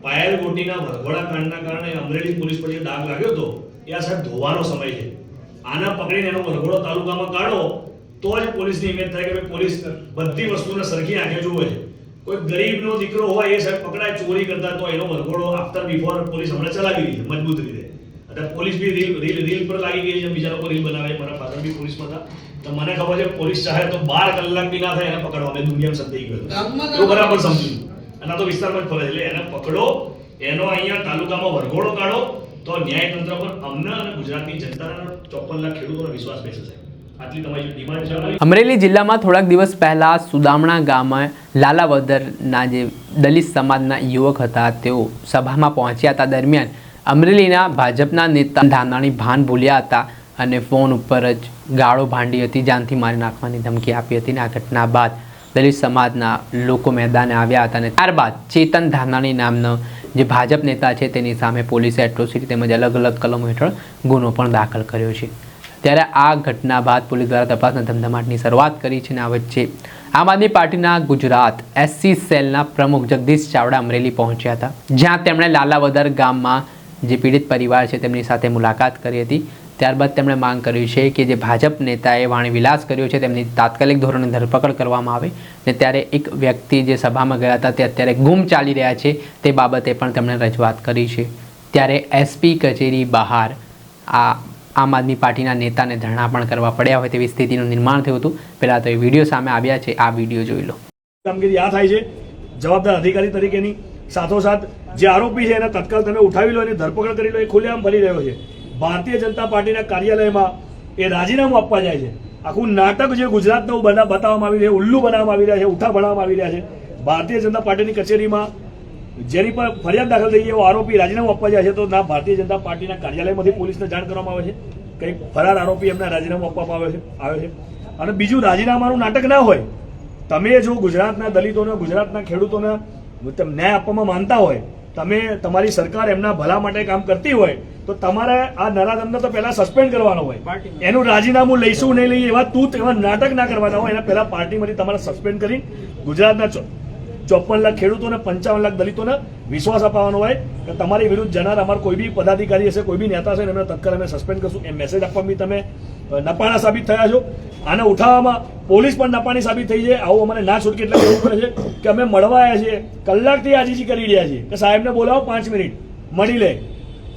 પાયલ ગોટીના વરઘોડા કાંડના કારણે અમરેલી પોલીસ પર જે ડાઘ લાગ્યો હતો એ આ સાહેબ ધોવાનો સમય છે. આના પકડીને એનો વરઘોડો તાલુકામાં કાઢો તો જ પોલીસની ઇમેજ થાય કે પોલીસ બધી વસ્તુને સરખી આંખે જુએ છે. કોઈ ગરીબનો દીકરો હોય એ સાહેબ પકડાય ચોરી કરતા તો એનો વરઘોડો આફ્ટર બિફોર પોલીસ હમણાં ચલાવી રહી છે મજબૂત રીતે. એટલે પોલીસ બી રીલ પર લાગી ગઈ છે. બીજા લોકો રીલ બનાવે. મારા ફાધર બી પોલીસમાં હતા તો મને ખબર છે પોલીસ ચાહે તો 12 કલાક બી ના થાય એને પકડવા. મેં દુનિયામાં સત્તાઈ ગયો એવું બરાબર સમજી. અને આ તો વિસ્તારમાં જ ફરે એટલે એને પકડો, એનો અહીંયા તાલુકામાં વરઘોડો કાઢો તો ન્યાયતંત્ર પર અમને અને ગુજરાતની જનતાના 54 લાખ ખેડૂતોનો વિશ્વાસ બેસે છે. આટલી તમારી ડિમાન્ડ છે. અમરેલી જિલ્લામાં થોડાક દિવસ પહેલા સુદામણા ગામમાં લાલાવદરના જે દલિત સમાજના યુવક હતા તેઓ સભામાં પહોંચ્યા હતા. દરમિયાન અમરેલીના ભાજપના નેતા ધાનાણી ભાન ભૂલ્યા હતા અને ફોન ઉપર જ ગાળો ભાંડી હતી, જાનથી મારી નાખવાની ધમકી આપી હતી. આ ઘટના બાદ દલિત સમાજના લોકો મેદાને આવ્યા હતા અને ત્યારબાદ ચેતન ધાનાણી નામનો જે ભાજપ નેતા છે તેની સામે પોલીસે એટ્રોસિટી તેમજ અલગ અલગ કલમો હેઠળ ગુનો પણ દાખલ કર્યો છે. ત્યારે આ ઘટના બાદ પોલીસ દ્વારા તપાસના ધમધમાટની શરૂઆત કરી છે અને આ વચ્ચે આમ આદમી પાર્ટીના ગુજરાત એસસી સેલના પ્રમુખ જગદીશ ચાવડા અમરેલી પહોંચ્યા હતા, જ્યાં તેમણે લાલાવદર ગામમાં જે પીડિત પરિવાર છે તેમની સાથે મુલાકાત કરી હતી. ત્યારબાદ તેમણે માંગ કરી છે કે જે ભાજપ નેતાએ વાણી વિલાસ કર્યો છે તેમની તાત્કાલિક ધોરણે ધરપકડ કરવામાં આવે. ને ત્યારે એક વ્યક્તિ જે સભામાં ગયા હતા તે અત્યારે ગુમ ચાલી રહ્યા છે તે બાબતે પણ તેમણે રજૂઆત કરી છે. ત્યારે એસપી કચેરી બહાર આમ આદમી પાર્ટીના નેતાને ધરણા પણ કરવા પડ્યા હોય તેવી સ્થિતિનું નિર્માણ થયું હતું. પહેલાં તો એ વિડીયો સામે આવ્યા છે, આ વિડીયો જોઈ લો. કામગીરી આ થાય છે જવાબદાર અધિકારી તરીકેની. સાથોસાથ જે આરોપી છે એને તત્કાલ તમે ઉઠાવી લો, એની ધરપકડ કરી લો. એ ખુલ્લેઆમ ફરી રહ્યો છે. ભારતીય જનતા પાર્ટીના કાર્યાલયમાં એ રાજીનામું આપવા જાય છે. આખું નાટક જે ગુજરાતનું બતાવવામાં આવી રહ્યું છે, ઉલ્લુ બનાવવામાં આવી રહ્યા છે, ઉઠા બનાવવામાં આવી રહ્યા છે. ભારતીય જનતા પાર્ટીની કચેરીમાં જેની પર ફરિયાદ દાખલ થઈ એવો આરોપી રાજીનામું આપવા જાય છે તો ના ભારતીય જનતા પાર્ટીના કાર્યાલયમાંથી પોલીસને જાણ કરવામાં આવે છે. કંઈક ફરાર આરોપી એમને રાજીનામું આપવામાં આવે છે. અને બીજું, રાજીનામાનું નાટક ના હોય. તમે જો ગુજરાતના દલિતોને, ગુજરાતના ખેડૂતોને ન્યાય આપવામાં માનતા હોય, તમે તમારી સરકાર એમના ભલા માટે કામ કરતી હોય તો તમારે આ નરાધમને તો પહેલા સસ્પેન્ડ કરવાનો હોય. એનું રાજીનામું લઈશું નહીં લઈએ એવા નાટક ના કરવાના હોય. એના પહેલા પાર્ટીમાંથી તમારે સસ્પેન્ડ કરી ગુજરાતના 54 લાખ ખેડૂતોને, 55 લાખ દલિતોને વિશ્વાસ અપાવવાનો હોય કે તમારી વિરુદ્ધ જનાર અમારા કોઈ બી પદાધિકારી હશે, કોઈ બી નેતા હશે, એમને તત્કાલ અમે સસ્પેન્ડ કરશું. એ મેસેજ આપવામાં બી તમે નપાણા સાબિત થયા છો. આને ઉઠાવવામાં પોલીસ પણ નપાણી સાબિત થઈ છે. આવું અમને ના છૂટકે એટલે કહેવું પડે છે કે અમે મળવા આવ્યા છીએ, કલાકથી આજીજી કરી રહ્યા છીએ કે સાહેબને બોલાવો 5 મિનિટ મળી લે.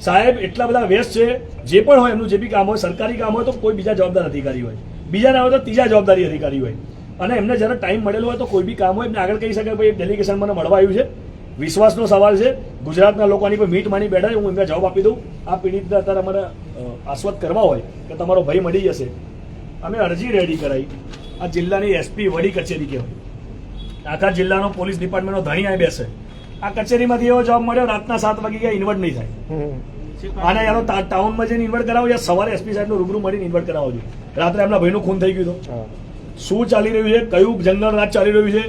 સાહેબ એટલા બધા વ્યસ્ત છે, જે પણ હોય એમનું જે બી કામ હોય, સરકારી કામ હોય તો કોઈ બીજા જવાબદાર અધિકારી હોય, બીજા ના હોય તો ત્રીજા જવાબદારી અધિકારી હોય. અને એમને જ્યારે ટાઈમ મળેલો હોય તો કોઈ બી કામ હોય એમને આગળ કહી શકે ભાઈ એક ડેલિગેશન મને મળવા આવ્યું છે. વિશ્વાસનો સવાલ છે. ગુજરાતના લોકો આની પર મીટ માની બેઠા છે. હું એમને જવાબ આપી દઉં. આ પીડિતને અત્યારે અમારે આશ્વસ્ત કરવા હોય કે તમારો ભય મળી જશે, અમે અરજી રેડી કરાવી. આ જિલ્લાની એસપી વડી કચેરી કહેવાય. આખા જિલ્લાનો પોલીસ ડિપાર્ટમેન્ટનો ધણી અહીં બેસે. આ કચેરીમાંથી એવો જવાબ મળ્યો રાતના 7 વાગે ગયા ઇન્વર્ટ નહીં થાય. આને યારો ટાઉનમાં જઈને ઇન્વર્ટ કરાવો યા સવારે એસપી સાહેબનું રૂબરૂ મળીને ઇન્વર્ટ કરાવો છો. રાત્રે એમના ભાઈનું ખૂન થઈ ગયું હતું. શું ચાલી રહ્યું છે? કયું જંગલ રાજ ચાલી રહ્યું છે?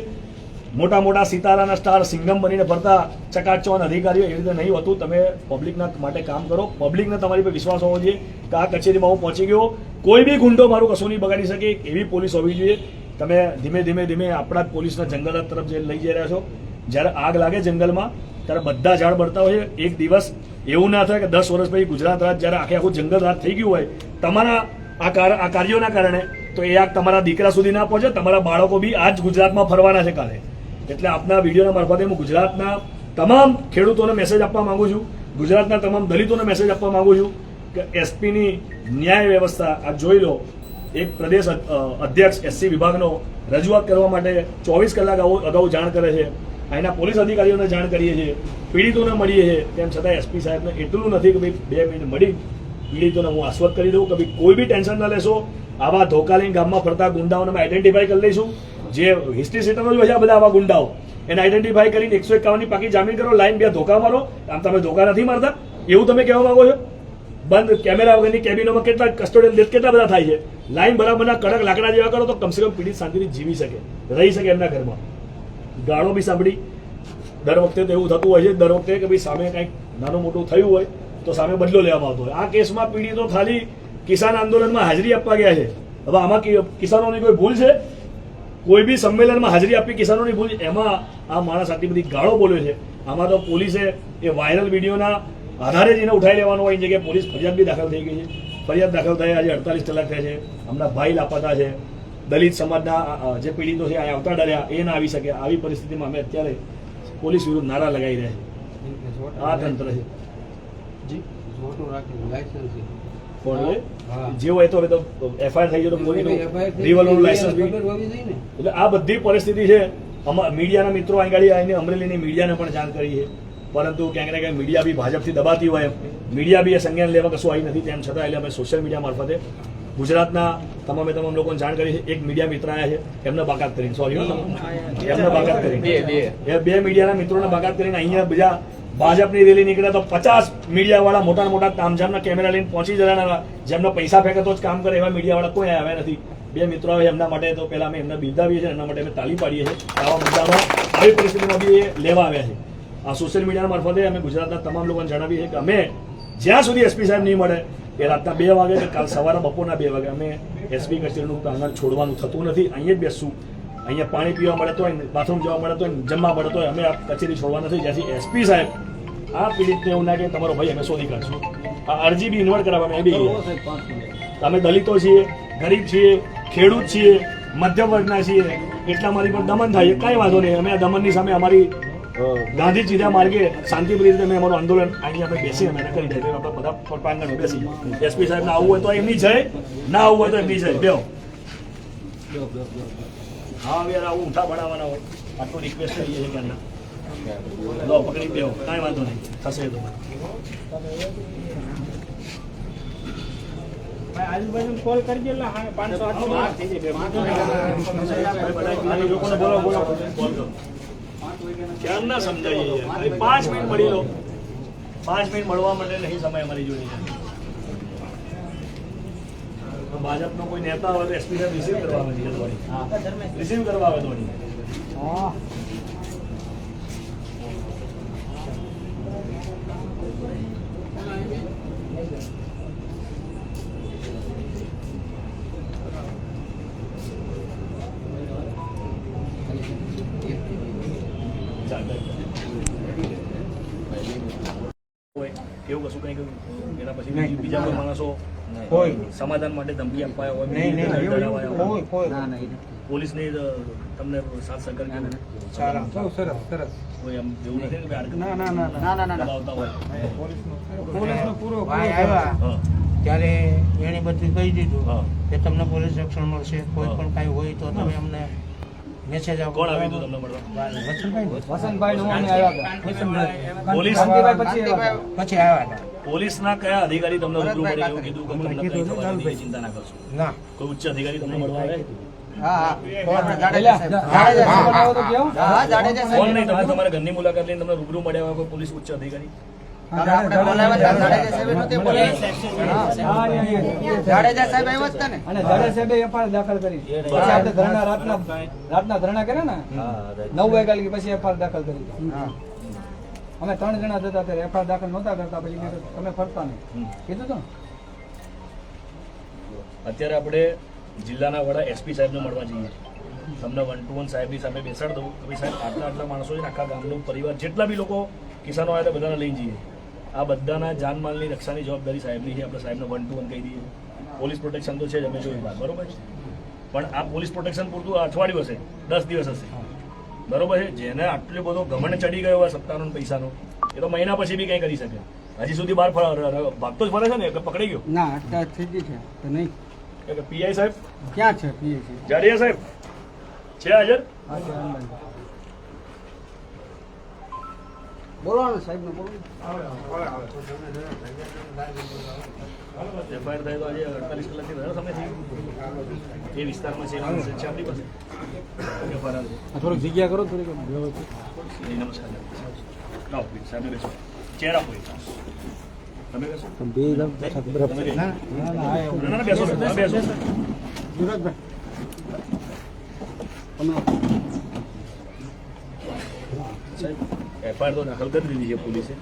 મોટા મોટા સિતારાના સ્ટાર સિંગમ બનીને ફરતા ચકાચોન અધિકારીઓ એ રીતે નહીં હોતું. તમે પબ્લિકના માટે કામ કરો. પબ્લિકને તમારી પર વિશ્વાસ હોવો જોઈએ કે આ કચેરીમાં હું પહોંચી ગયો, કોઈ બી ગુંડો મારું કશું નહીં બગાડી શકે એવી પોલીસ હોવી જોઈએ. તમે ધીમે ધીમે આપણા જ પોલીસના જંગલ તરફ જે લઈ જઈ રહ્યા છો. જ્યારે આગ લાગે જંગલમાં ત્યારે બધા ઝાડ બળતા હોય. એક દિવસ એવું ના થાય કે 10 વર્ષ પછી ગુજરાત રાજ જ્યારે આખું જંગલ રાજ થઈ ગયું હોય તમારા આ કાર્યોના કારણે, તો એ આગ તમારા દીકરા સુધી ના પહોંચે. તમારા બાળકો બી આ જ ગુજરાતમાં ફરવાના છે કાલે. એટલે આપના વિડીયોના મારફતે હું ગુજરાતના તમામ ખેડૂતોને મેસેજ આપવા માંગુ છું, ગુજરાતના તમામ દલિતોને મેસેજ આપવા માંગુ છું કે એસપીની ન્યાય વ્યવસ્થા આ જોઈ લો. એક પ્રદેશ અધ્યક્ષ એસસી વિભાગનો રજૂઆત કરવા માટે 24 કલાક અગાઉ જાણ કરે છે. અહીંના પોલીસ અધિકારીઓને જાણ કરીએ છીએ, પીડિતોને મળીએ છીએ. તેમ છતાં એસપી સાહેબને એટલું નથી કે ભાઈ 2 મિનિટ મળી પીડિતોને હું આશ્વસ્ત કરી દઉં કે ભાઈ કોઈ બી ટેન્શન ના લેશો. આવા ધોકાલીન ગામમાં ફરતા ગુંડાઓને અમે આઈડેન્ટિફાઈ કરી લઈશું. જે હિસ્ટ્રી સીટરનો જ બધા આવા ગુંડાઓ એને આઈડેન્ટિફાઈ કરીને 151 ની પાકી જામીન કરો, લાઈન 2 ધોકા મારો. આમ તમે ધોકા નથી મારતા એવું તમે કહેવા માંગો છો? બંધ કેમેરા વગરની કેબિનોમાં કેટલા કસ્ટોડિયલ ડેથ કેટલા બધા થાય છે. લાઈન બરાબરના કડક લાકડા જેવા કરો તો કમસે કમ પીડિત શાંતિથી જીવી શકે, રહી શકે એમના ઘરમાં. ગાળો બી સાંભળી. દર વખતે તો એવું થતું હોય છે, દર વખતે કે ભાઈ સામે કંઈક નાનું મોટું થયું હોય તો સામે બદલો લેવામાં આવતો હોય. આ કેસમાં પીડિતો ખાલી કિસાન આંદોલનમાં હાજરી આપવા ગયા છે. હવે આમાં કિસાનોની કોઈ ભૂલ છે? કોઈ બી સંમેલનમાં હાજરી આપી કિસાનોની ભૂલ, એમાં આ માણસ આટલી બધી ગાળો બોલ્યો છે. આમાં તો પોલીસે એ વાયરલ વિડીયોના આધારે જ એને ઉઠાઈ લેવાનો હોય, એ જગ્યાએ પોલીસ ફરિયાદ બી દાખલ થઈ ગઈ છે. ફરિયાદ દાખલ થઈ આજે 48 કલાક થયા છે. હમણાં ભાઈ લાપતા છે, દલિત સમાજના જે પીડિતો છે અહીંયા આવતા ડર્યા, એ ના આવી શકે. આવી પરિસ્થિતિમાં અમે અત્યારે પોલીસ વિરુદ્ધ નારા લગાવી રહ્યા છે. આ તંત્ર છે જી જે હોય તો હવે તો એફઆઈઆર થઈ જાય તો પોલીસનું રિવોલ્વરનું લાયસન્સ બી. એટલે આ બધી પરિસ્થિતિ છે. મીડિયાના મિત્રો અહીં ગાડી આવીને અમરેલીની મીડિયાને પણ જાણ કરી છે, પરંતુ ક્યાંક ને ક્યાંક મીડિયા બી ભાજપથી દબાતી હોય, મીડિયા બી એ સંજ્ઞાન લેવા કશું આવી નથી. તેમ છતાં એટલે અમે સોશિયલ મીડિયા મારફતે ગુજરાતના તમામ લોકોને જાણ કરી છે. એક મીડિયા મિત્ર આવ્યા છે, એમને બાકાત કરીને, સોરી એમને બાકાત કરીને, એ 2 મીડિયાના મિત્રોને બાકાત કરીને અહીંયા બીજા ભાજપની રેલી નીકળ્યા તો 50 મીડિયાવાળા મોટા તામઝામના કેમેરા લઈને પહોંચી જવાના, જેમને પૈસા ફેંકે તો જ કામ કરે એવા મીડિયાવાળા કોઈ આવ્યા નથી. 2 મિત્રો આવે એમના માટે તો પહેલા અમે એમને બિરદાવીએ છીએ, એમના માટે અમે તાળી પાડીએ છીએ. આવા મુદ્દામાં આવી પરિસ્થિતિમાં બી એ લેવા આવ્યા છે. આ સોશિયલ મીડિયાના મારફતે અમે ગુજરાતના તમામ લોકોને જણાવીએ છીએ કે અમે જ્યાં સુધી એસપી સાહેબ નહીં મળે એ રાતના 2 વાગે કે કાલ સવારના બપોરના 2 વાગે અમે એસપી કચેરીનું પ્રાંગણ છોડવાનું થતું નથી. અહીંયા જ બેસશું. અહીંયા પાણી પીવા મળે તો હોય, બાથરૂમ જવા મળે તો હોય, જમવા મળે તો હોય, અમે આ કચેરી છોડવા નથી જ્યાંથી એસપી સાહેબ આ પીડિતને એવું ના કે તમારો ભાઈ અમે શોધી કાઢશું. આ અરજી બી ઇન્વર્ટ કરાવવા એ બી અમે દલિતો છીએ, ગરીબ છીએ, ખેડૂત છીએ, મધ્યમ વર્ગના છીએ, એટલા મારી પર દમન થાય કાંઈ વાંધો નહીં. અમે આ દમનની સામે અમારી ગાંધી ચીધા માર્ગે શાંતિપ્રિય રીતે અમે અમારું આંદોલન અહીંયા અમે બેસી અમે કરી દઈએ. આપણે બધા પ્રાંગણ બેસી એસપી સાહેબને આવવું હોય તો એમની જય, ના આવવું હોય તો એમની જય. બેહો. હા યાર આવું ઊંઠા બનાવવાના હોય આટલું રિક્વેસ્ટ કરીએ છીએ કે ના લો પકડી બેહો, કાંઈ વાંધો નહીં, થશે તો. આજુબાજુ કોલ કરજો એટલે 500 લોકોને બોલો બોલો કોલ કરો. ક્યાં ના સમજાઈએ યાર, 5 મિનિટ મળી લો. 5 મિનિટ મળવા માટે નહીં સમય અમારી જોડે. ભાજપનો કોઈ નેતા હોય તો એસપી સાહેબ રિસીવ કરવા આવે છે, રિસીવ કરવા આવે થોડી. એવું કશું કઈ ગયું એના પછી બીજા કોઈ માણસો સમાધાન માટે ધમકી અપાયા હોય, પોલીસને તમને સાથ સહકાર કોઈ એમ જેવું નથી કે દબાવતા હોય. પોલીસનો પૂરો આવ્યા ત્યારે એને બધું કહી દીધું કે તમને પોલીસ રક્ષણ મળશે, કોઈ પણ કાંઈ હોય તો તમે અમને મેસેજ આપો. કોણ આવ્યું તમને મળવા? પછી આવ્યા પોલીસના કયા અધિકારી તમને રૂબરૂ મળે એવું કીધું કે તમને કંઈ થવા નથી, ચિંતા ના કરશો? ના, કોઈ ઉચ્ચ અધિકારી તમને મળવા આવે? કોણ નહીં, તમે તમારા ઘરની મુલાકાત લઈને તમને રૂબરૂ મળ્યા હોય કોઈ પોલીસ ઉચ્ચ અધિકારી? દાખલ કરી પછી આપણે ધરણા રાતના ધરણા કર્યા ને 9 વાગ્યા પછી એફઆઈઆર દાખલ કરી. અમે 3 જણા જતા ત્યારે એફઆઈઆર દાખલ નહોતા કરતા, પછી તમે ફરતા નહીં કીધું તો. અત્યારે આપણે જિલ્લાના વડા એસપી સાહેબને મળવા જઈએ. તમને 1-to-1 સાહેબની સામે બેસાડ દઉં કે ભાઈ સાહેબ આટલા માણસો છે, આખા ગામનો પરિવાર જેટલા બી લોકો કિસાનો આવ્યા બધાને લઈ જઈએ. આ બધાના જાનમાલની રક્ષાની જવાબદારી સાહેબની છે. આપણે સાહેબને 1-to-1 કહી દઈએ. પોલીસ પ્રોટેક્શન તો છે જ, અમે જોયું બરોબર છે. પણ આ પોલીસ પ્રોટેક્શન પૂરતું અઠવાડિયું હશે, 10 દિવસ હશે, બરોબર છે. જેને આટલો બધો ઘમંડ ચડી ગયો હોય સત્તાનો પૈસાનો, એ તો મહિના પછી બી કંઈ કરી શકે. હજી સુધી બહાર ભાગતો જ ફરે છે ને, એટલે પકડી ગયો ના અટકાયત થઈ ગઈ છે તો નહીં. પીઆઈ સાહેબ ક્યાં છે? પીએ છે જાડેજા સાહેબ છે હાજર? બોલો ને સાહેબ ને બોલો. એફઆઈઆર થાય તો આજે 48 કલાકથી વધારે સમય થઈ ગયો. એ વિસ્તારમાં છે આપણી પાસે. થોડીક જગ્યા કરો, થોડીક નમસ્કાર. લાવો સાહેબ બેસો, ચેર આપો. તમે બેસો. ના બેસો બેસો. એફઆઈઆર તો દાખલ કરી દીધી છે પોલીસે.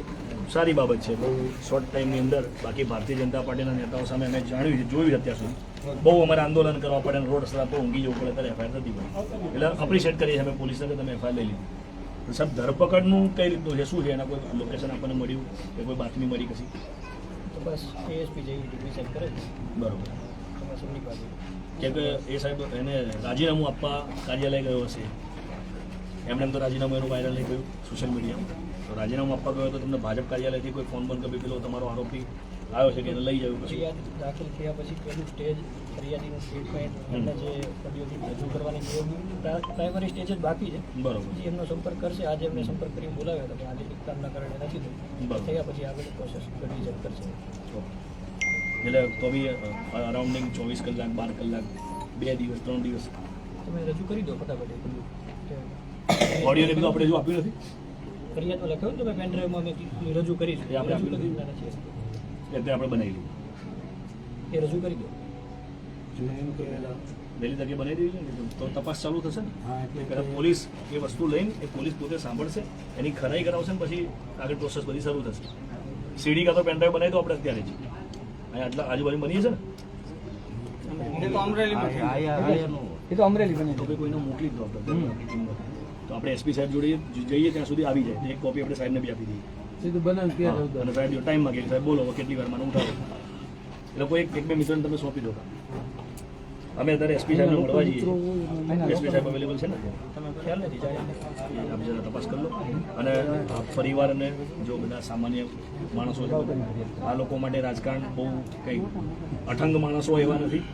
સારી બાબત છે બહુ શોર્ટ ટાઈમની અંદર. બાકી ભારતીય જનતા પાર્ટીના નેતાઓ સામે અમે જાણ્યું છે, જોયું છે અત્યાર સુધી બહુ અમારે આંદોલન કરવા પડે અને રોડ રસ્તા પર ઊંઘી જવું પડે ત્યારે એફઆઈઆર થતી પડે. એટલે એપ્રિશિએટ કરીએ છીએ અમે પોલીસને કે તમે એફઆઈઆર લઈ લીધી. સાહેબ ધરપકડનું કઈ રીતનું છે, શું છે, એના કોઈ લોકેશન આપણને મળ્યું કે કોઈ બાતમી મળી કશી? તો બસ એએસપી જેવી ડિસાઇડ કરે છે બરોબર. તમારે સૌની પાસે કેમ કે એ સાહેબ એને રાજીનામું આપવા કાર્યાલય ગયો હશે, એમને એમ તો રાજીનામું એનું વાયરલ નહીં ગયું સોશિયલ મીડિયામાં. તો રાજીનામું આપવા ગયો તો તમને ભાજપ કાર્યાલયથી કોઈ ફોન બંધ કરી પેલો તમારો આરોપી આવ્યો છે કે એને લઈ જવું પછી? ફરિયાદ દાખલ થયા પછી પહેલું સ્ટેજ ફરિયાદીનું સ્ટેટમેન્ટ એમને જે ઓડિયોથી રજૂ કરવાની પ્રાઇમરી સ્ટેજ જ બાકી છે. બરોબર. પછી એમનો સંપર્ક કરશે. આજે એમને સંપર્ક કરીને બોલાવ્યો હતો પણ આજે કામના કારણે નથી થયું. બરાબર. થયા પછી આગળ પ્રોસેસ રિઝલ્ટ કરશે. એટલે તો બી અરાઉન્ડિંગ 24 કલાક 12 કલાક 2 દિવસ 3 દિવસ તમે રજૂ કરી દો ફટાફટ એ બધું. ઓડિયોને બધું આપણે જો આપ્યું નથી, ફરિયાદમાં લખ્યું ને તમે પેનડ્રાઈવમાં મેં રજૂ કરી છે. એ આપણે રજૂ આપ્યું કરી નથી. નથી એટલે આપણે બનાવી લીધું. એ રજૂ કરી દો. વહેલી તકે બનાવી દેવી છે ને તો તપાસ ચાલુ થશે ને. હા, એટલે કદાચ પોલીસ એ વસ્તુ લઈને એ પોલીસ પોતે સાંભળશે, એની ખરાઈ કરાવશે ને પછી આગળ પ્રોસેસ બધી શરૂ થશે. સીડી કાં તો પેનડ્રાઈવ બનાવી તો આપણે અત્યારે જ અહીંયા આટલા આજુબાજુ બનીએ છે ને એ તો અમરેલીમાં છે. એ તો અમરેલી બની તો ભાઈ કોઈને મોકલી જ દો આપણે તો આપણે એસપી સાહેબ જોડે જઈએ ત્યાં સુધી આવી જાય. એક કોપી આપણે સાહેબને બી આપી દઈએ. સીધું બનાવી હા, અને સાહેબ જો ટાઈમ માંગે સાહેબ બોલો કેટલી વારમાં ઉઠાવો એ લોકો એક બે મિત્રને તમે સોંપી દો. અમે અત્યારે એસપી સાહેબને મળવા જઈએ. એસપી સાહેબ અવેલેબલ છે ને? તમે ખ્યાલ નથી જાય આપ જરા તપાસ કરી લો. અને આ પરિવારને જો બધા સામાન્ય માણસો છે, આ લોકો માટે રાજકારણ બહુ કંઈ અઠંગ માણસો એવા નથી.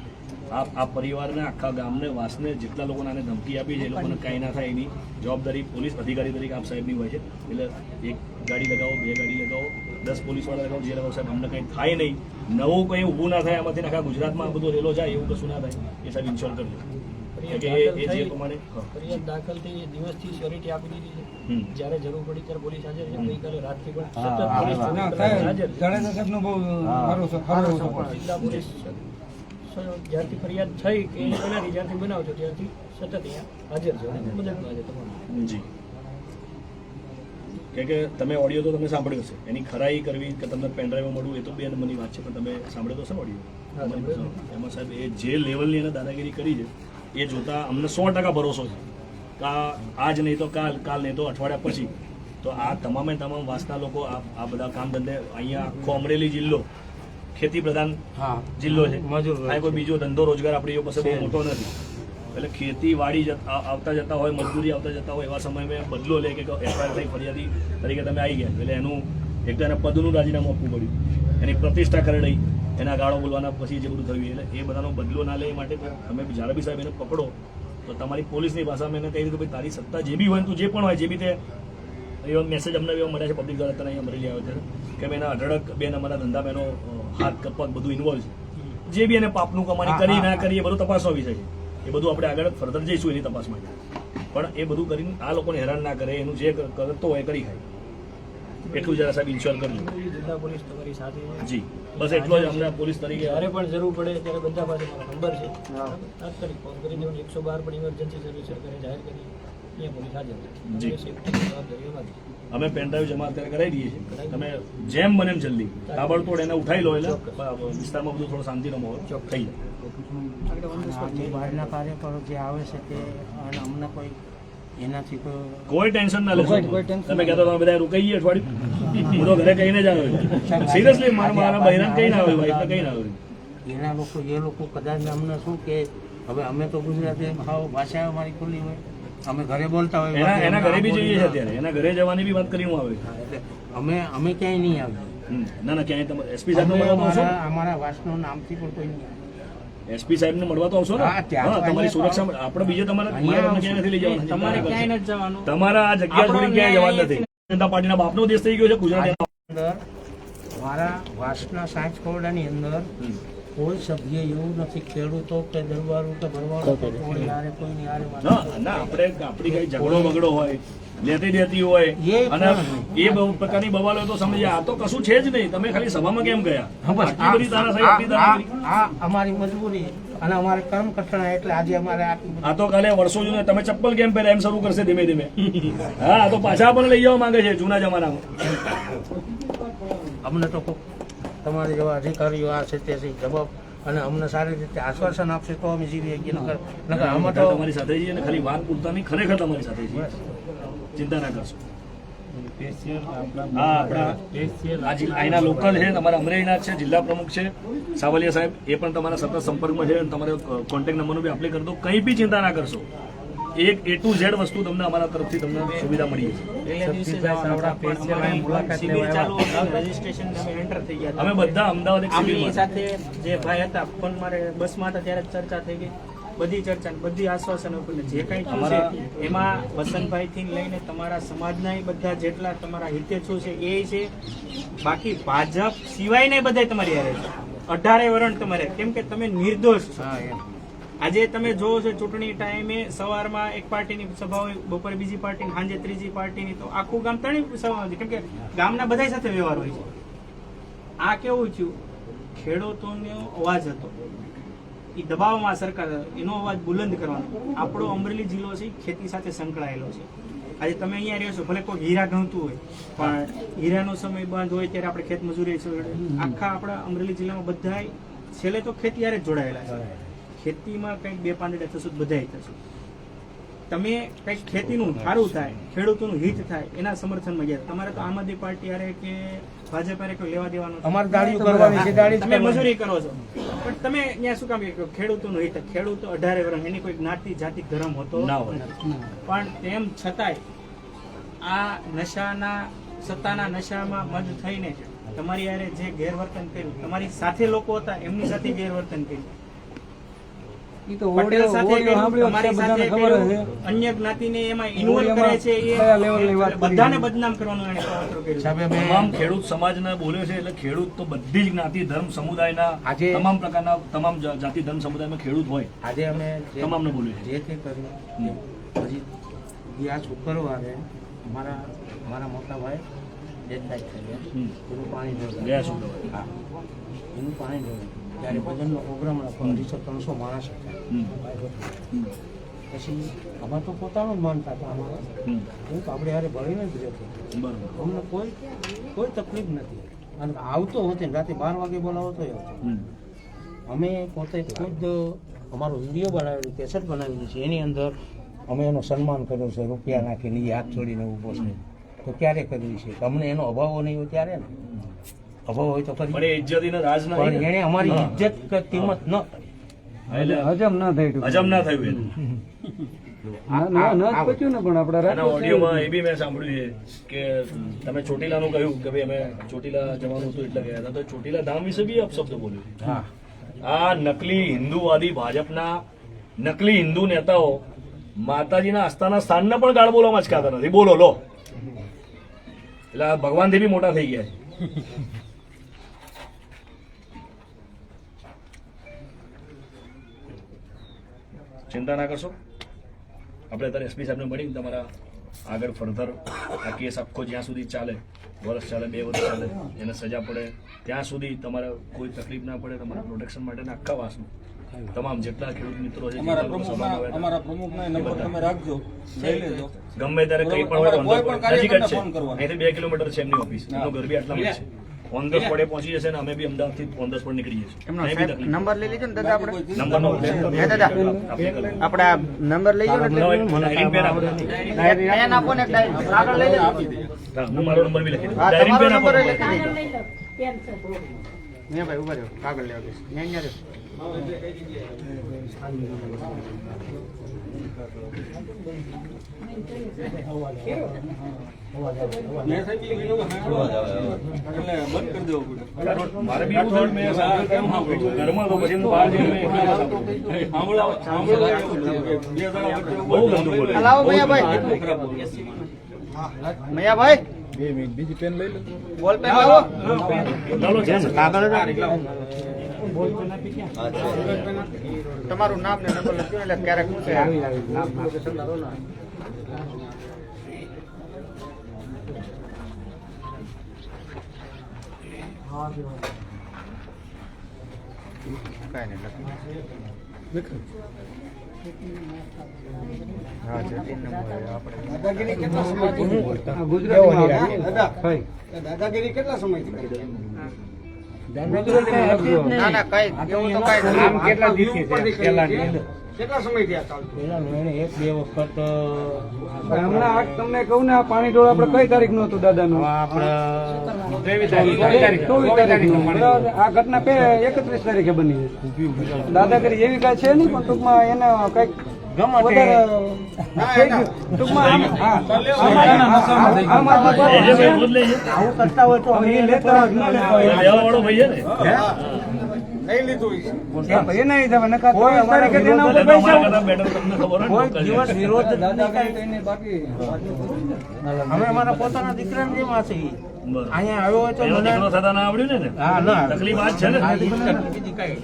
આ પરિવારને આખા ગામને વાસને જેટલા લોકોને આને ધમકી આપી છે એ લોકોને કાંઈ ના થાય એની જવાબદારી પોલીસ અધિકારી તરીકે આપ સાહેબની હોય છે. એટલે એક ગાડી લગાવો, 2 ગાડી લગાવો, 10 પોલીસવાળા લગાવો, જે લગાવો સાહેબ અમને કંઈ થાય નહીં, નવું કંઈ ઊભું ના થાય આમાંથી આખા ગુજરાતમાં આ બધો રેલો જાય એવું કશું ના થાય એ સાહેબ ઇન્શ્યોર કરજો. કે એ જે પ્રમાણે ફરિયાદ દાખલ થઈ એ દિવસથી શ્યોરિટી આપી દીધી છે. જ્યારે જરૂર પડી ત્યારે પોલીસ હાજર છે. ગઈકાલે રાતથી પણ સતત પોલીસ ના હાજર છે. જાડેજા સાહેબનો બહુ સારો સપોર્ટ. જિલ્લા પોલીસ જ્યારથી ફરિયાદ થઈ કે એની પહેલાંથી જ્યારથી બનાવો છો ત્યારથી સતત અહીંયા હાજર છે અને મદદમાં હાજર તમારું. જી કે તમે ઓડિયો તો તમે સાંભળ્યો હશે, એની ખરાઈ કરવી કે તમને પેનડ્રાઈવમાં મળવું એ તો બે નંબરની વાત છે, પણ તમે સાંભળ્યો તો છે ને ઓડિયો? એમાં સાહેબ એ જે લેવલની એને દાદાગીરી કરી છે એ જોતા અમને 100% ભરોસો છે કે આજ નહીં તો કાલ નહીં તો અઠવાડિયા પછી તો આ તમામે તમામ વાસના લોકો આ બધા કામ ધંધે અહીંયા આખો અમરેલી જિલ્લો ખેતી પ્રધાન જિલ્લો છે. આ કોઈ બીજો ધંધો રોજગાર આપણી પાસે બહુ મોટો નથી. એટલે ખેતીવાડી આવતા જતા હોય, મજદૂરી આવતા જતા હોય એવા સમયમાં બદલો લે કે એફઆઈઆર થઈ ફરિયાદી તરીકે તમે આવી ગયા એટલે એનું એક તો એને પદનું રાજીનામું આપવું પડ્યું, એની પ્રતિષ્ઠા કરડાઈ, એના ગાળો બોલવાના પછી જે બધું થયું એટલે એ બધાનો બદલો ના લે એ માટે તમે જ્યારે બી સાહેબ એને પકડો તો તમારી પોલીસની ભાષામાં એને કહી દીધું કે ભાઈ તારી સત્તા જે બી હોય તું જે પણ હોય જે બી તે એવો મેસેજ અમને એવો મળ્યા છે પબ્લિક દ્વારા તને અહીંયા મળી આવ્યો છે કે ભાઈ એના અઢળક બેન અમારા ધંધામાં એનો હાથ કપક બધું ઇન્વોલ્વ છે. જે બી એને પાપનું કમાણી કરી ના કરી એ બધું તપાસનો વિષય છે. એ બધું આપણે આગળ ફર્ધર જઈશું એની તપાસ માટે. પણ એ બધું કરીને આ લોકોને હેરાન ના કરે, એનું જે કરતો હોય કરી ખાય એટલું જરા સાહેબ ઇન્શ્યોર કરજો. જિલ્લા પોલીસ તમારી સાથે છે. જી બસ એટલો જ અમને પોલીસ તરીકે જ્યારે પણ જરૂર પડે ત્યારે બધા પાસે મારો નંબર છે. તાત્કાલિક ફોન કરી દેવાનો. 112 પણ ઇમરજન્સી સર્વિસ સરકારે જાહેર કરી અહીંયા પોલીસ હાજર જી. છે. સેફ્ટીની જવાબદારી અમારી. અમે પેનડ્રાઈવ જમા અત્યારે કરાવી દઈએ છીએ. તમે જેમ બને એમ જલ્દી તાબડતોડ એને ઉઠાવી લો એટલે વિસ્તારમાં બધું થોડો શાંતિનો માહોલ થઈ જાય. જે બહારના કાર્યકરો જે આવે છે તે અને અમને કોઈ એનાથી કોઈ ટેન્શન ના લેશો. કોઈ ટેન્શન તમે કહેતા તમે બધા રોકાઈ ગઈ અઠવાડિયું હું તો ઘરે કહીને જ આવ્યો. સિરિયસલી મારા બહેરાન કઈ ના આવ્યું, વાઈફને કઈ ના આવ્યું. એના લોકો એ લોકો કદાચ અમને શું કે હવે અમે તો ગુજરાતી ભાષા અમારી ખુલ્લી હોય, અમે ઘરે બોલતા હોય, એના ઘરે બી જઈએ છીએ અત્યારે, એના ઘરે જવાની બી વાત કરી હું આવે. એટલે અમે ક્યાંય નહીં આવીએ. ના ના ક્યાંય તમે એસપી સાહેબ મળવા તો આવશો ને? અમારા વાસનું નામથી પણ કોઈ નહીં. એસપી સાહેબ ને મળવા તો આવશો ને? હા, ત્યાં તો હા, તમારી અહીંયા સુરક્ષા આપણે બીજે તમારા ક્યાંય નથી લઈ જવાના. તમારે ક્યાંય નથી જવાનું. તમારા આ જગ્યા છોડી ક્યાંય જવા નથી. જનતા પાર્ટીના બાપનો દેશ થઈ ગયો છે ગુજરાત. અંદર મારા વાસના સાંજ ખોરડાની અંદર કોઈ સભ્ય એવું નથી, ખેડૂતો કે દરબારો કે ભરવાડો કે કોઈ યારે કોઈની યારે વાત ના ના આપણે આપણી કઈ ઝઘડો બગડો હોય, લેતી દેતી હોય અને એ બહુ પ્રકારની બવાલ હોય તો સમજે આ તો કશું છે જ નહીં. તમે ખાલી સભામાં કેમ ગયા? આટલી બધી તારાશાહી, આટલી તારાશાહી. આ અમારી મજબૂરી. અને અમારે કર્મ કઠણા એટલે આજે અમારે આટલું બધું આ તો કાલે વર્ષો જૂના તમે ચપ્પલ કેમ પહેર્યા એમ શરૂ કરશે ધીમે ધીમે. હા, આ તો પાછા પણ લઈ જવા માંગે છે જૂના જમાનામાં. અમને તો તમારી જેવા અધિકારીઓ આ છે તે છે જવાબ અને અમને સારી રીતે આશ્વાસન આપશે તો અમે જીવીએ કે નકર આમાં તો તમારી સાથે છીએ અને ખાલી વાત પૂરતા નહીં, ખરેખર તમારી સાથે છીએ. ચિંતા ના કરશો. હા, આપણા અહીંના લોકલ છે, તમારા અમરેલીના જ છે, જિલ્લા પ્રમુખ છે સાવલિયા સાહેબ, એ પણ તમારા સતત સંપર્કમાં છે. તમારે કોન્ટેક્ટ નંબરનું બી એપ્લાય કરી દો. કંઈ બી ચિંતા ના કરશો. એક A to Z વસ્તુ તમને અમારા તરફથી તમને સુવિધા મળી છે. અમે બધા અમદાવાદ એક શિબિરમાં સાથે જે ભાઈ હતા પણ મારે બસમાં હતા ત્યારે ચર્ચા થઈ ગઈ, બધી ચર્ચા બધી આશ્વાસનો જે કઈ થયું છે એમાં વસંતભાઈ થી લઈને તમારા સમાજના બધા જેટલા તમારા હિતેચ્છુ છે એ છે, બાકી ભાજપ સિવાય ને બધા તમારી હારે છે. 18 વર્ષ તમારે, કેમ કે તમે નિર્દોષ છો. આજે તમે જોવો છો ચૂંટણી ટાઈમે સવારમાં એક પાર્ટીની સભા હોય, બપોરે બીજી પાર્ટી, સાંજે ત્રીજી પાર્ટીની, તો આખું ગામ ત્રણેય સભા હોય, કેમ કે ગામના બધા સાથે વ્યવહાર હોય છે. આ કેવું થયું, ખેડૂતોનો અવાજ હતો એ દબાવવામાં સરકાર એનો અવાજ બુલંદ કરવાનો. આપણો અમરેલી જિલ્લો છે ખેતી સાથે સંકળાયેલો છે. આજે તમે અહીંયા રહ્યો છો, ભલે કોઈ હીરા ગણતું હોય પણ હીરાનો સમય બંધ હોય ત્યારે આપણે ખેત મજૂરી આખા આપણા અમરેલી જિલ્લામાં બધા છેલ્લે તો ખેતી હારે જ જોડાયેલા છે. ખેતીમાં કંઈક બે પાંદડા થશે બધાય થશે. તમે કંઈક ખેતીનું સારું થાય, ખેડૂતોનું હિત થાય એના સમર્થનમાં ગયા. તમારે તો આમ આદમી પાર્ટી હારે કે ભાજપ હારે કોઈ લેવા દેવાનું નથી. અમારે દાડીઓ કરવાની છે, દાડી જ તમે કરવાની. મજૂરી કરો છો પણ તમે ત્યાં શું કામ કે ખેડૂતોનું હિત, ખેડૂતો 18 વર્ષ એની કોઈ જ્ઞાતિ જાતિ ધર્મ હોતો ના હોય. પણ તેમ છતાંય આ નશાના સત્તાના નશામાં મદ થઈને તમારી હારે જે ગેરવર્તન કર્યું, તમારી સાથે લોકો હતા એમની સાથે ગેરવર્તન કર્યું, ઈ તો પટેલ ઓડિયો સાથે ઓડિયો કર્યું, સાંભળ્યો તમારી છે, સાથે બધાને ખબર કર્યું, છે. અન્ય જ્ઞાતિને એમાં ઇન્વોલ્વ કરે છે, કયા લેવલની વાત એ કરી? બધાને બદનામ કરવાનું એને કાવતરું કર્યું. સાહેબ, અમે તમામ ખેડૂત સમાજને બોલ્યો છે. એટલે ખેડૂત તો બધી જ જ્ઞાતિ ધર્મ સમુદાયના આજે- તમામ પ્રકારના તમામ જાતિ ધર્મ સમુદાયમાં ખેડૂત હોય આજે અમે તમામને બોલ્યું છે. જે તે કર્યું હજી આ શુક્રવારે મારા મોટા ભાઈ દેખાય થઈ ગયા. હમ. એનું પાણી ઢોળાય. ગયા શુક્રવારે. હા, એનું પાણી ઢોળાય. ત્યારે ભજનનો પ્રોગ્રામ રાખો, 200-300 માણસ હતા. હમ. હમ. પછી અમારે તો પોતાનું જ માનતા હતા અમારા. હમ. હું તો આપણે હારે ભળીને જ રહેતો. બરોબર. અમને કોઈ તકલીફ નથી. અને આવતો હતો ને રાતે 12 વાગે બોલાવો તો આવતો. હમ. અમે પોતે ખુદ અમારો વિડીયો બનાવેલું, કેસેટ બનાવેલું છે. એની અંદર અમે એનો સન્માન કર્યો છે, રૂપિયા નાખીને એ હાથ છોડીને ઊભો છે. તો ક્યારે કર્યું છે? તમને એનો અભાવ નહીં હોય ત્યારે ને. અભાવ હોય તો પણ કરી. એ ઇજ્જતીનો રાજ ના પણ એણે અમારી ઇજ્જત કે કિંમત ન એટલે હજમ ના થઈ હજમ ના થયું એને. ન પચ્યું ને પણ આપડા એના ઓડિયોમાં એ બી મેં સાંભળ્યું છે કે તમે ચોટીલાનું કહ્યું કે ભાઈ અમે ચોટીલા જવાનું હતું એટલે ગયા હતા, તો ચોટીલા ધામ વિશે બી અપશબ્દ બોલ્યો. હા, આ નકલી હિન્દુવાદી ભાજપના નકલી હિન્દુ નેતાઓ માતાજીના આસ્થાના સ્થાનને પણ ગાળ બોલવામાં જ ખાતા નથી. બોલો લો, એટલે આ ભગવાનથી બી મોટા થઈ ગયા છે. ચિંતા ના કરશો. આપણે અત્યારે એસપી સાહેબને મળીને તમારા આગળ ફર્ધર આ કેસ આખો જ્યાં સુધી ચાલે, વર્ષ ચાલે, 2 વર્ષ ચાલે, એને સજા પડે ત્યાં સુધી તમારે કોઈ તકલીફ ના પડે, તમારા પ્રોટેક્શન માટેના આખા વાસનું તમામ જેટલા ખેડૂત મિત્રો છે, જેટલા લોકો સભામાં આવ્યા હતા, અમારા પ્રમુખના નંબર તમે રાખજો, લઈ લેજો. ગમે ત્યારે કંઈ પણ હોય કોઈ પણ કાર્ય નજીક જ છે. ફોન કરવાનો. અહીંથી 2 કિલોમીટર છે એમની ઓફિસ. એમનો ઘર બી આટલામાં જ છે. ઓન ધ સ્પોટે પહોંચી જશે ને અમે બી અમદાવાદથી ઓન ધ સ્પોટ નીકળી જઈશું. કંઈ બી તકલીફ નંબર લઈ લીધો ને દાદા આપણે નંબરનો હે દાદા આપણે આ નંબર લઈ જાઓ ને ડાયરી પેન આપો. પેન આપો ને ડાયરી કાગળ લઈ લો હા, હું મારો નંબર બી લખી દઉં. હા ડાયરી તમારો પેન આપો. નંબર લખી દેજો ને ભાઈ ઉભા રહ્યો કાગળ લેવા ગઈશ ને અહીંયા રહ્યો એટલે બંધ કરી દેવો પડે. મારે બી એવું થયું, મેં સાંભળ્યું કેમ સાંભળ્યું? ઘરમાં તો પછી હું બહાર જઈને મેં એકલો સાંભળ્યું. સાંભળો એવું છે કે બે જણા વચ્ચે બહુ ગંદુ બોલે. લાવો મૈયાભાઈ મૈયાભાઈ બીજી પેન લઈ લો. બોલ પેન લાવો ચાલો છે ને? તમારું નામ ને નંબર લખ્યો એટલે ક્યારેક શું છે કાંઈ નહીં લખ્યું દાદાગીરી કેટલા સમયથી ગુજરાતમાં દાદા દાદાગીરી કેટલા સમયથી કેટલા સમયથી આ ચાલતું પેલાનું એને 1-2 વખત હમણાં તમને કહું ને આ પાણી ઢોળ આપણે કઈ તારીખ નું હતું દાદાનું આપણે 24 તારીખનું. બરાબર. આ ઘટના 31 તારીખે બની છે. દાદાગીરી એવી કાંઈ છે નહીં, પણ ટૂંકમાં એને કઈક ગમે તે વધારે થઈ ગયું. ટૂંકમાં આમ આદમી એ જે ભાઈ ખુદ લે છે આવું કરતા હોય તો પાર્ટી અમે એ લેતા હોય કે ન લેતા એ હોય. લેવાવાળો ભાઈ છે ને નહીં લીધું એ નહીં થવા નકા 24 તારીખે તેના ઉપર પૈસા અમારા કરતા better તમને ખબર હોય કોઈ ને દિવસ વિરોધ જ નથી દાદાગીરી કાંઈ. કઈને બાકી અમે અમારા પોતાના દીકરાને જેમ આ છીએ. બરાબર. અહીંયા આવ્યો હોય તો એનો મને દીકરો થતા ના આવડ્યું ને હા ના તકલીફ આ જ છે ને બીજી કાંઈ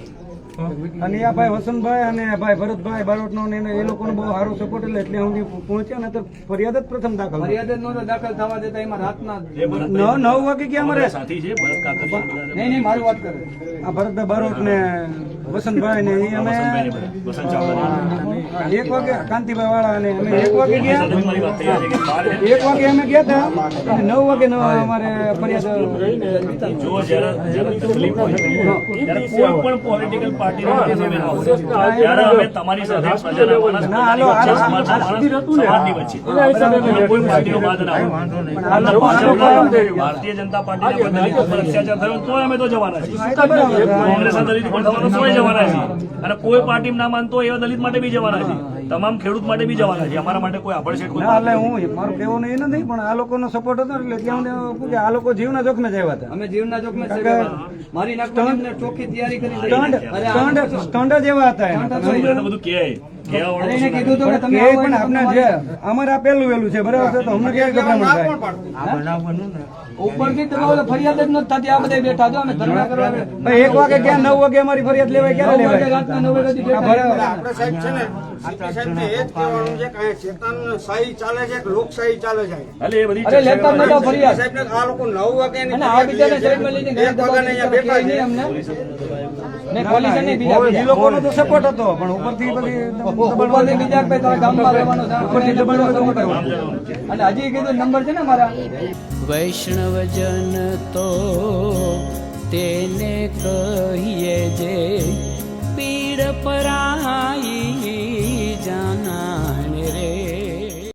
અને આ ભાઈ વસંતભાઈ અને ભાઈ ભરતભાઈ બારોટનો ને એ લોકોનો બહુ સારો સપોર્ટ એટલે સુધી પહોંચ્યા ને તો ફરિયાદ જ પ્રથમ દાખલ ફરિયાદ જ નહોતો દાખલ થવા દેતા એમાં રાતના એ ભરતભાઈ 9 વાગે ગયા અમારે સાથી છે ભરત કાકા નહીં મારી વાત કરે આ ભરતભાઈ બારોટ ને વસંતભાઈ ને એ અમે વસંત ચાવડા 1 વાગે કાંતિભાઈ વાળા અને અમે 1 વાગે ગયા મારી વાત થઈ છે કે બહાર 1 વાગે અમે ગયા હતા અને 9 વાગે અમારે ફરિયાદ જો જ્યારે તકલીફ હોય ત્યારે કોઈ પણ પોલિટિકલ પાર્ટીના કેસ અમે ના હોય. ત્યારે અમે તમારી સાથે પ્રજાના માણસ, ના, હાલો, વચ્ચે આ સમાજના માણસ, સમાજની વચ્ચે. અમે કોઈ પાર્ટીઓ બાદ ના હોય. પણ આ ભાજપના ભારતીય જનતા પાર્ટીના બધા દલિતો પર અત્યાચાર થયો તોય અમે તો જવાના છીએ. કોંગ્રેસના દલિત પર થવાનો તોય જવાના છીએ. અને કોઈ પાર્ટી ના માનતો હોય એવા દલિત માટે બી જવાના છીએ. તમામ ખેડૂત માટે બી જવાના છીએ. અમારા માટે કોઈ આભડછેડ કોઈ ના એટલે હું મારું કહેવાનું એ નથી પણ આ લોકોનો સપોર્ટ હતો એટલે ત્યાં સુધી આ લોકો જીવના જોખમે જ આવ્યા હતા અમે જીવના જોખમે મારી નાખવાની ચોખ્ખી તૈયારી કરી સ્ટન્ડ જ એવા હતા એના. તો બધું કહે કહેવાવાળું એને કીધું તો કે તમે પણ આપણે જે અમારે આ પહેલું વહેલું છે બરાબર છે તો અમને ક્યાં ગભરામણ થાય આ બનાવ બન્યું ને ઉપરથી તમારે ફરિયાદ જ નથી થતી આ બધા બેઠા છો અમે ધરણા કરવા ભાઈ 1 વાગે ક્યાં 9 વાગે અમારી ફરિયાદ લેવાય ક્યારે લેવાય રાતના 9 વાગે આપણે સાહેબ છે ને સીપી સાહેબને એ જ કહેવાનું છે કે અહીંયા ચેતનશાહી ચાલે છે કે લોકશાહી ચાલે છે હાલે એ બધી અરે લેતા ચર્ચા નતા ફરિયાદ સાહેબને આ લોકો 9 વાગ્યાની અને આ બીજાને સાઈડમાં લઈને એક વાગ્યાને અહીંયા બેઠા છે અમને ને પોલીસે ને બીજા એ લોકોનો તો સપોર્ટ હતો પણ ઉપરથી બધી ઉપરથી બીજા ભાઈ તારા ગામમાં રહેવાનો છે ઉપરથી દબાણનો સપોર્ટ આવ્યો અને હજી કીધું નંબર છે ને મારા વૈષ્ણવજન તો તેને કહીએ જે